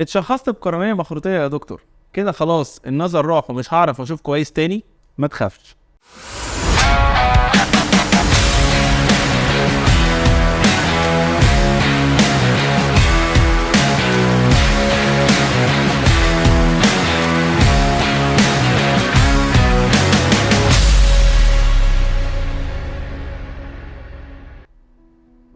اتشخصت بقرنية مخروطية يا دكتور، كده خلاص النظر راح ومش هعرف اشوف كويس تاني؟ ما تخافش.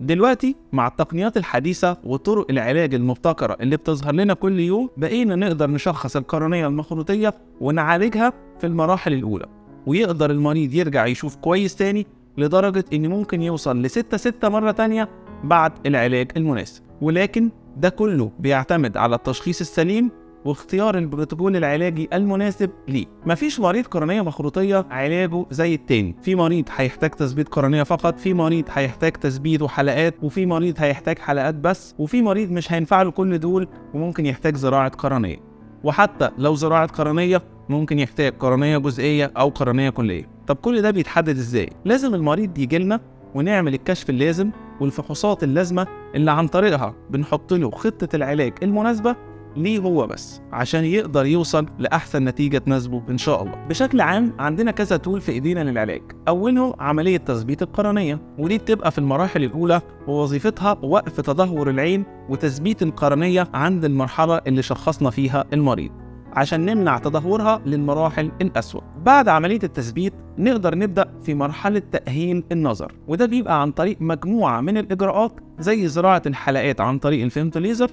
دلوقتي مع التقنيات الحديثة وطرق العلاج المبتكرة اللي بتظهر لنا كل يوم، بقينا نقدر نشخص القرنية المخروطية ونعالجها في المراحل الأولى، ويقدر المريض يرجع يشوف كويس تاني، لدرجة إن ممكن يوصل ل6 مرة تانية بعد العلاج المناسب. ولكن ده كله بيعتمد على التشخيص السليم واختيار البروتوكول العلاجي المناسب ليه. مفيش مريض قرنية مخروطية علاجه زي التاني، في مريض هيحتاج تثبيت قرنية فقط، في مريض هيحتاج تثبيت وحلقات، وفي مريض هيحتاج حلقات بس، وفي مريض مش هينفع له كل دول وممكن يحتاج زراعة قرنية. وحتى لو زراعة قرنية ممكن يحتاج قرنية جزئية أو قرنية كلية. طب كل ده بيتحدد إزاي؟ لازم المريض يجيلنا ونعمل الكشف اللازم والفحوصات اللازمة اللي عن طريقها بنحط له خطة العلاج المناسبة ليه هو بس، عشان يقدر يوصل لأحسن نتيجة تناسبه إن شاء الله. بشكل عام عندنا كذا تول في إيدينا للعلاج. أولهم عملية تثبيت القرنية، ودي بتبقى في المراحل الأولى ووظيفتها وقف تدهور العين وتثبيت القرنية عند المرحلة اللي شخصنا فيها المريض عشان نمنع تدهورها للمراحل الأسوأ. بعد عملية التثبيت نقدر نبدأ في مرحلة تأهيل النظر، وده بيبقى عن طريق مجموعة من الإجراءات زي زراعة الحلقات عن طريق الفيمتوليزر،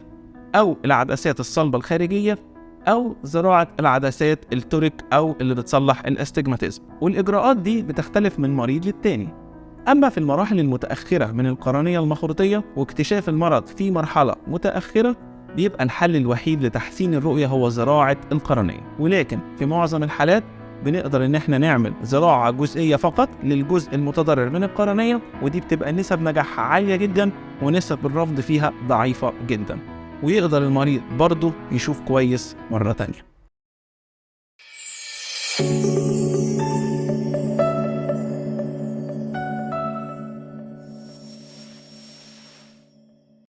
أو العدسات الصلبة الخارجية، أو زراعة العدسات التوريك أو اللي بتصلح الاستجماتيزم. والإجراءات دي بتختلف من مريض للتاني. أما في المراحل المتأخرة من القرنية المخروطية واكتشاف المرض في مرحلة متأخرة، بيبقى الحل الوحيد لتحسين الرؤية هو زراعة القرنية. ولكن في معظم الحالات بنقدر ان احنا نعمل زراعة جزئية فقط للجزء المتضرر من القرنية، ودي بتبقى نسب نجاحها عالية جدا ونسب الرفض فيها ضعيفة جدا، ويقدر المريض برضه يشوف كويس مرة تانية.